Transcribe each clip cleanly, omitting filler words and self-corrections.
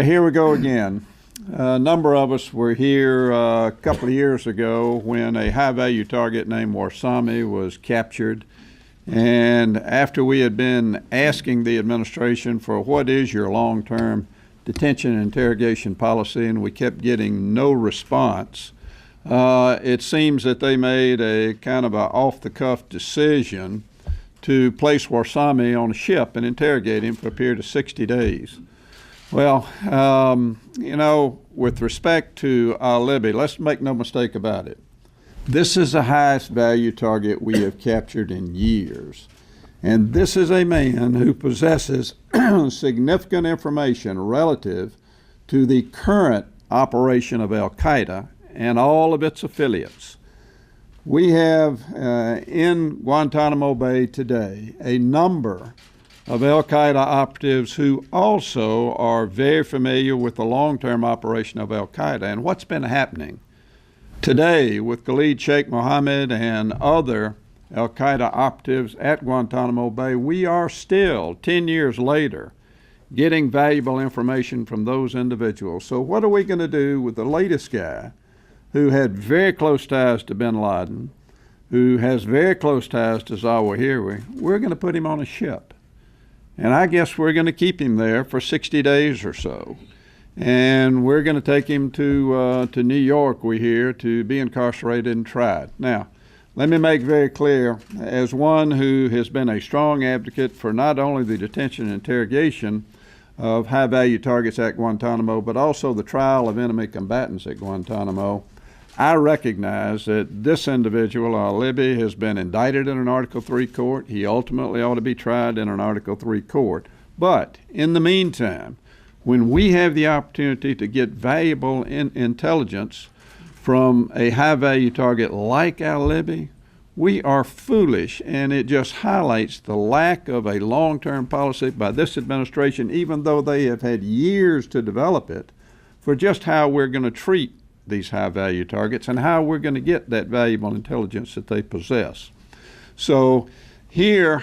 Here we go again. A number of us were here a couple of years ago when a high-value target named Warsame was captured. And after we had been asking the administration for what is your long-term detention and interrogation policy, and we kept getting no response, it seems that they made a kind of an off-the-cuff decision to place Warsame on a ship and interrogate him for a period of 60 days. Well, with respect to al-Libi, let's make no mistake about it. This is the highest value target we have captured in years. And this is a man who possesses significant information relative to the current operation of al-Qaeda and all of its affiliates. We have in Guantanamo Bay today a number of al-Qaeda operatives who also are very familiar with the long-term operation of al-Qaeda and what's been happening. Today, with Khalid Sheikh Mohammed and other al-Qaeda operatives at Guantanamo Bay, we are still, 10 years later, getting valuable information from those individuals. So what are we going to do with the latest guy who had very close ties to bin Laden, who has very close ties to Zawahiri? We're going to put him on a ship. And I guess we're going to keep him there for 60 days or so. And we're going to take him to New York, we hear, to be incarcerated and tried. Now, let me make very clear, as one who has been a strong advocate for not only the detention and interrogation of high-value targets at Guantanamo, but also the trial of enemy combatants at Guantanamo, I recognize that this individual, al-Libi, has been indicted in an Article III court. He ultimately ought to be tried in an Article III court. But in the meantime, when we have the opportunity to get valuable intelligence from a high-value target like al-Libi, we are foolish, and it just highlights the lack of a long-term policy by this administration, even though they have had years to develop it, for just how we're going to treat these high-value targets and how we're going to get that valuable intelligence that they possess. So here,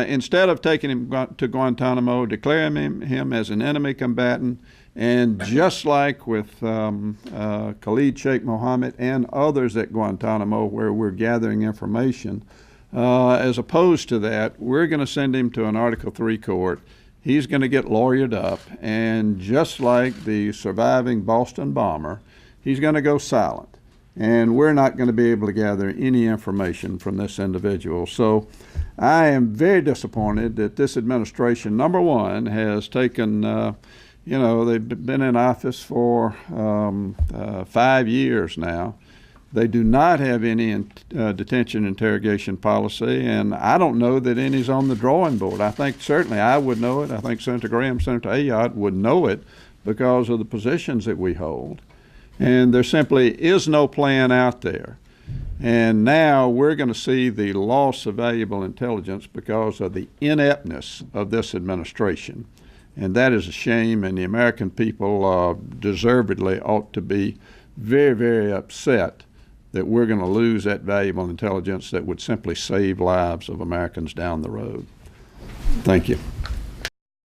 instead of taking him to Guantanamo, declaring him as an enemy combatant, and just like with Khalid Sheikh Mohammed and others at Guantanamo where we're gathering information, as opposed to that, we're going to send him to an Article III court. He's going to get lawyered up, and just like the surviving Boston bomber, he's going to go silent, and we're not going to be able to gather any information from this individual. So I am very disappointed that this administration, number one, has taken, they've been in office for 5 years now. They do not have any detention interrogation policy, and I don't know that any's on the drawing board. I think certainly I would know it. I think Senator Graham, Senator Ayotte would know it because of the positions that we hold. And there simply is no plan out there. And now we're going to see the loss of valuable intelligence because of the ineptness of this administration. And that is a shame, and the American people deservedly ought to be very, very upset that we're going to lose that valuable intelligence that would simply save lives of Americans down the road. Thank you.